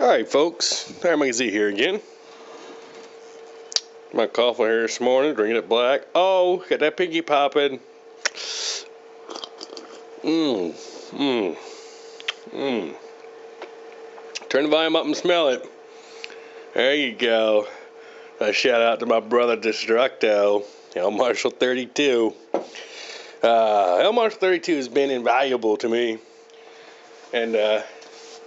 Alright folks, Mike Z here again. My coffee here this morning, drinking it black. Oh, got that pinky popping. Turn the volume up and smell it. There you go. A shout out to my brother Destructo, El Marshall 32. El Marshall 32 has been invaluable to me. And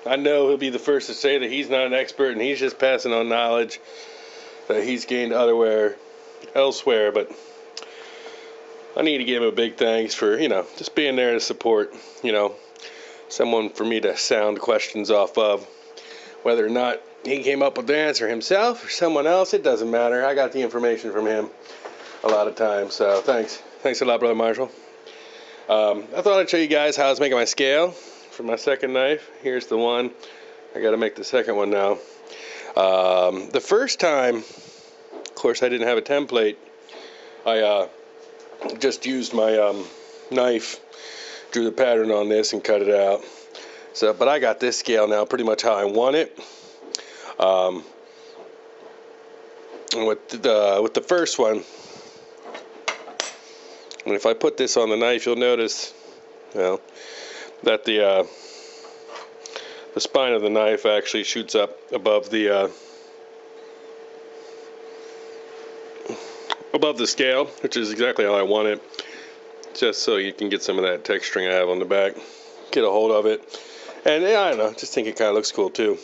I know he'll be the first to say that he's not an expert and he's just passing on knowledge that he's gained elsewhere. But I need to give him a big thanks for, just being there to support, someone for me to sound questions off of. Whether or not he came up with the answer himself or someone else, it doesn't matter. I got the information from him a lot of times. So thanks. Thanks a lot, Brother Marshall. I thought I'd show you guys how I was making my scale for my second knife. Here's the one. I got to make the second one now. The first time, of course, I didn't have a template. I just used my knife, drew the pattern on this, and cut it out. So, but I got this scale now, pretty much how I want it. And with the first one, and if I put this on the knife, you'll notice, that the spine of the knife actually shoots up above the scale, which is exactly how I want it, just so you can get some of that texturing I have on the back, get a hold of it, and I don't know, just think it kind of looks cool too.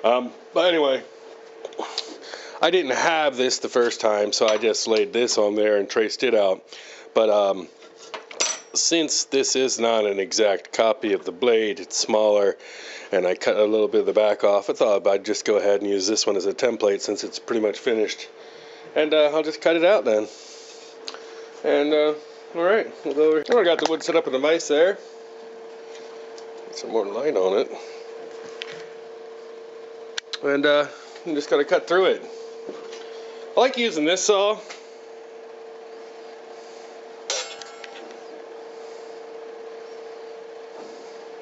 But anyway, I didn't have this the first time, so I just laid this on there and traced it out. But since this is not an exact copy of the blade, it's smaller, and I cut a little bit of the back off, I thought I'd just go ahead and use this one as a template since it's pretty much finished. And I'll just cut it out then. And, alright, we'll go over here. I got the wood set up in the vise there. Get some more light on it. And I'm just going to cut through it. I like using this saw.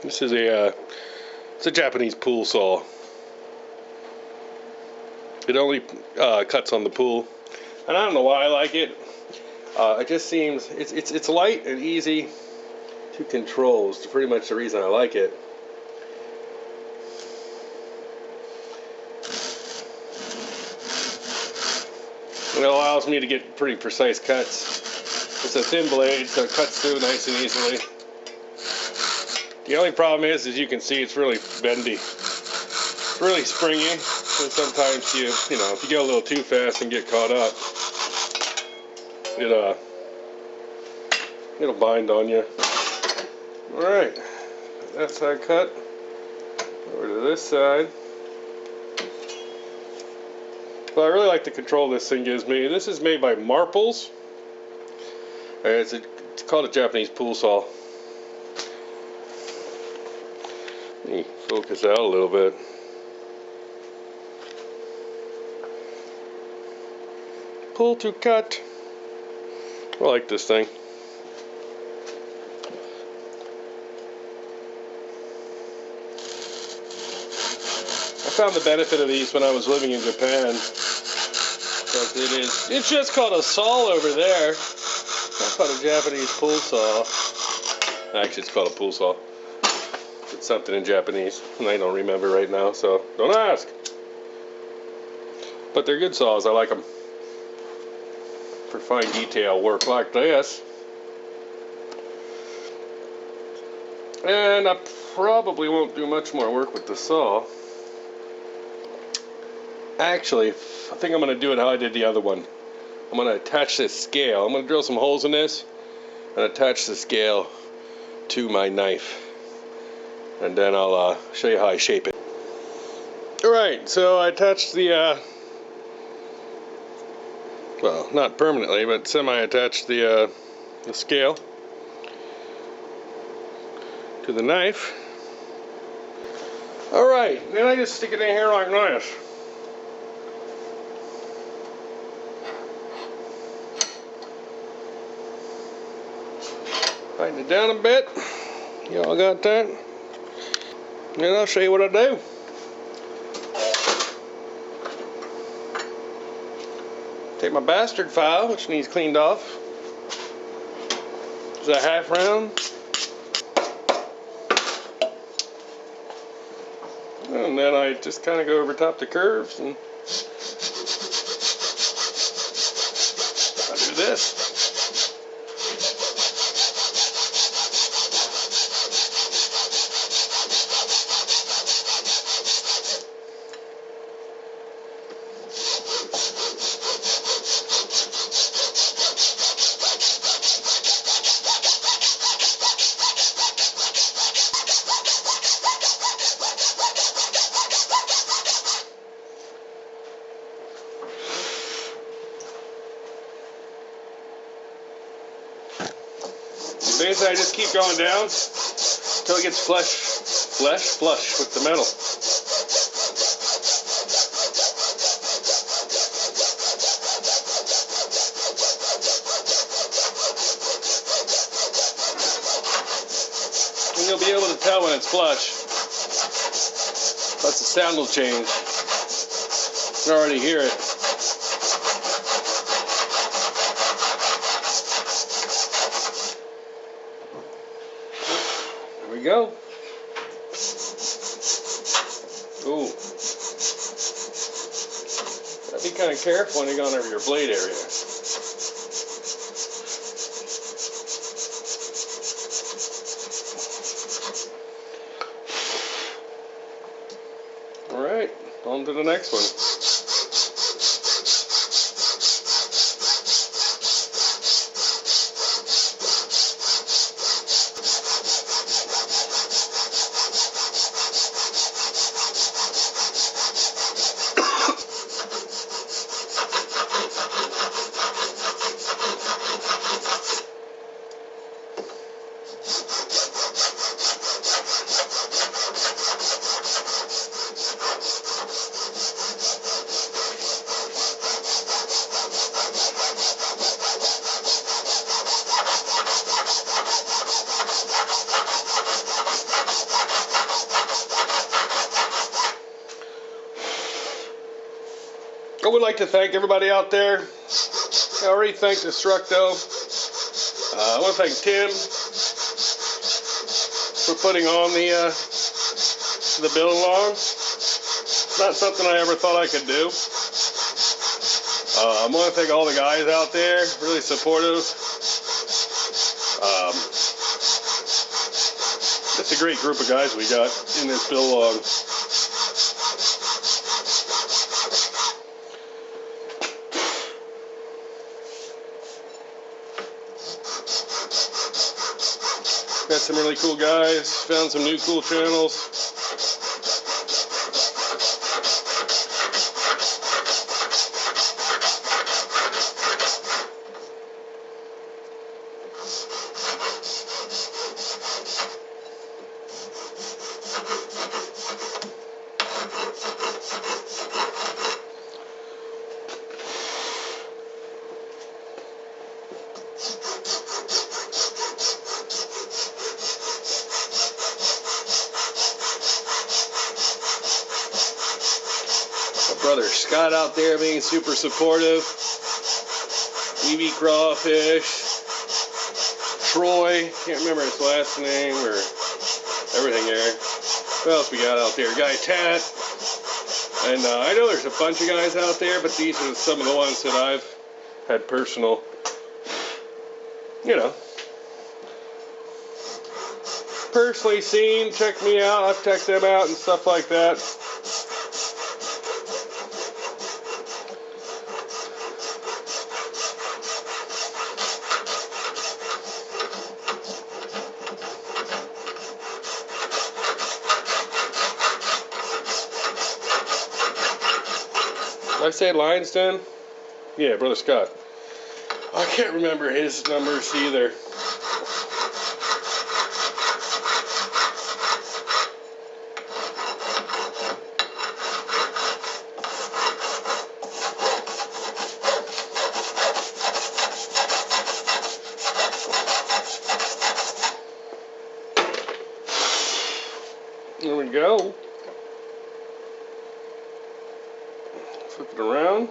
This is it's a Japanese pool saw. It only cuts on the pool, and I don't know why I like it. It just seems it's light and easy to control. It's pretty much the reason I like it. And it allows me to get pretty precise cuts. It's a thin blade, so it cuts through nice and easily. The only problem is, as you can see, it's really bendy. It's really springy, and sometimes if you go a little too fast and get caught up, it'll bind on you. Alright, that side cut. Over to this side. But I really like the control this thing gives me. This is made by Marples. It's called a Japanese pool saw. Let me focus out a little bit. Pull to cut. I like this thing. I found the benefit of these when I was living in Japan. Because it's just called a saw over there. It's not called a Japanese pool saw. Actually, it's called a pool saw. It's something in Japanese, and I don't remember right now, so don't ask. But they're good saws. I like them for fine detail work like this. And I probably won't do much more work with the saw. Actually, I think I'm going to do it how I did the other one. I'm going to attach this scale. I'm going to drill some holes in this and attach the scale to my knife. And then I'll show you how I shape it. Alright, so I attached the, well, not permanently, but semi-attached the scale to the knife. Alright, then I just stick it in here like this. Tighten it down a bit. Y'all got that? And I'll show you what I do. Take my bastard file, which needs cleaned off. Is that half round? And then I just kind of go over top the curves and I do this. Basically, I just keep going down until it gets flush with the metal. And you'll be able to tell when it's flush. Plus the sound will change. You can already hear it. There we go. Ooh. Gotta be kind of careful when you're going over your blade area. Alright, on to the next one. I would like to thank everybody out there. I already thanked Destructo. I want to thank Tim for putting on the build along. It's not something I ever thought I could do. I want to thank all the guys out there, really supportive. It's a great group of guys we got in this build along. Got some really cool guys, found some new cool channels. Brother Scott out there being super supportive. EV Crawfish. Troy, can't remember his last name or everything there. What else we got out there? Guy Tat. And I know there's a bunch of guys out there, but these are some of the ones that I've had personal, personally seen, checked me out, I've checked them out and stuff like that. Did I say Lionsden? Yeah, Brother Scott. I can't remember his numbers either. There we go. Flip it around.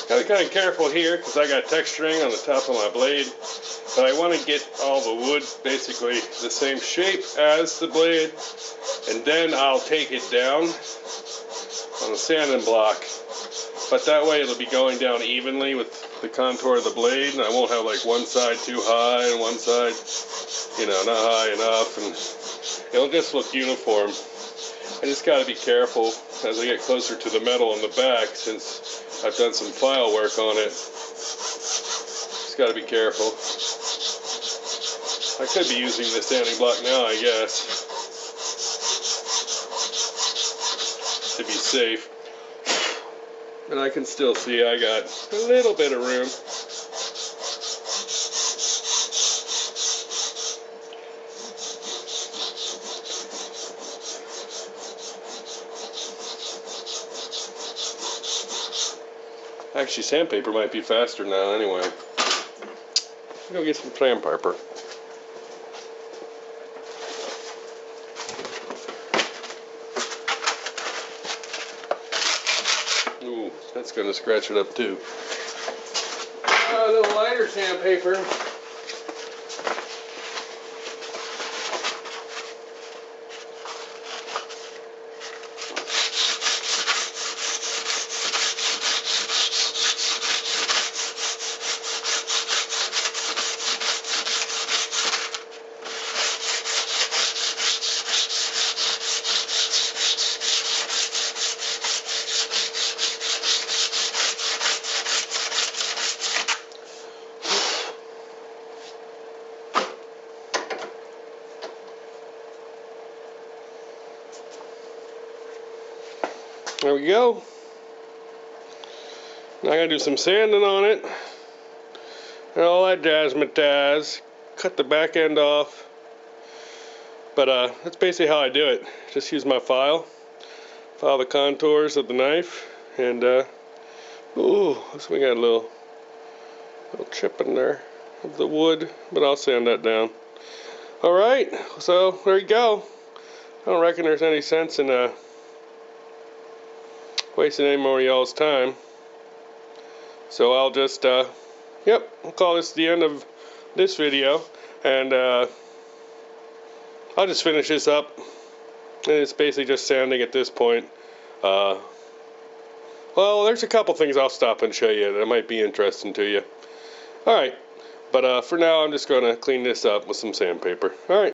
Gotta be kind of careful here because I got texturing on the top of my blade, but I want to get all the wood basically the same shape as the blade, and then I'll take it down on the sanding block. But that way it'll be going down evenly with the contour of the blade, and I won't have like one side too high and one side, not high enough, and it'll just look uniform. I just got to be careful as I get closer to the metal in the back, since I've done some file work on it. Just got to be careful. I could be using the sanding block now, I guess, to be safe. But I can still see I got a little bit of room. Actually, sandpaper might be faster now anyway. Let's go get some sandpaper. Ooh, that's going to scratch it up too. A little lighter sandpaper. There we go. Now I gotta do some sanding on it and all that jazzmatazz. Cut the back end off. But that's basically how I do it. Just use my file the contours of the knife, and ooh, so we got a little chip in there of the wood, but I'll sand that down. All right, so there you go. I don't reckon there's any sense in wasting any more of y'all's time. So I'll just, yep, I'll call this the end of this video, and I'll just finish this up. And it's basically just sanding at this point. Well, there's a couple things I'll stop and show you that might be interesting to you. Alright, but for now I'm just going to clean this up with some sandpaper. Alright.